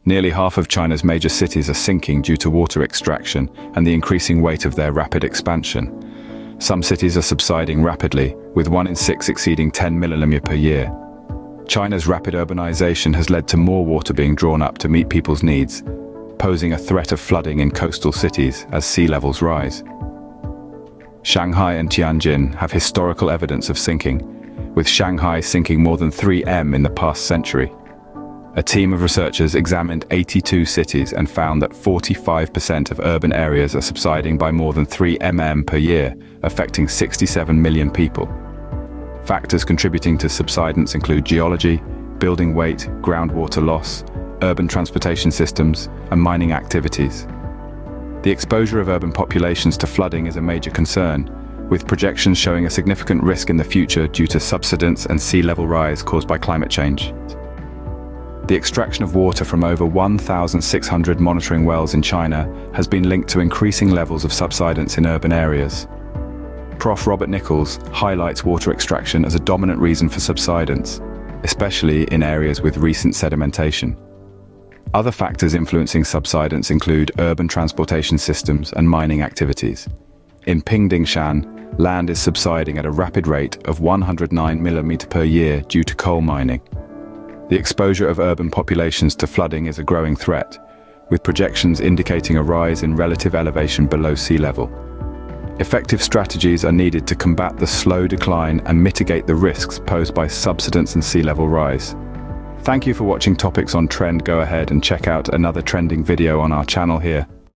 Nearly half of China's major cities are sinking due to water extraction and the increasing weight of their rapid expansion. Some cities are subsiding rapidly, with 1 in 6 exceeding 10 mm per year. China's rapid urbanization has led to more water being drawn up to meet people's needs, posing a threat of flooding in coastal cities as sea levels rise. Shanghai and Tianjin have historical evidence of sinking, with Shanghai sinking more than 3 m in the past century. A team of researchers examined 82 cities and found that 45% of urban areas are subsiding by more than 3 mm per year, affecting 67 million people. Factors contributing to subsidence include geology, building weight, groundwater loss, urban transportation systems, and mining activities. The exposure of urban populations to flooding is a major concern, with projections showing a significant risk in the future due to subsidence and sea level rise caused by climate change. The extraction of water from over 1,600 monitoring wells in China has been linked to increasing levels of subsidence in urban areas. Prof. Robert Nichols highlights water extraction as a dominant reason for subsidence, especially in areas with recent sedimentation. Other factors influencing subsidence include urban transportation systems and mining activities. In Pingdingshan, land is subsiding at a rapid rate of 109 mm per year due to coal mining. The exposure of urban populations to flooding is a growing threat, with projections indicating a rise in relative elevation below sea level. Effective strategies are needed to combat the slow decline and mitigate the risks posed by subsidence and sea level rise. Thank you for watching Topics on Trend. Go ahead and check out another trending video on our channel here.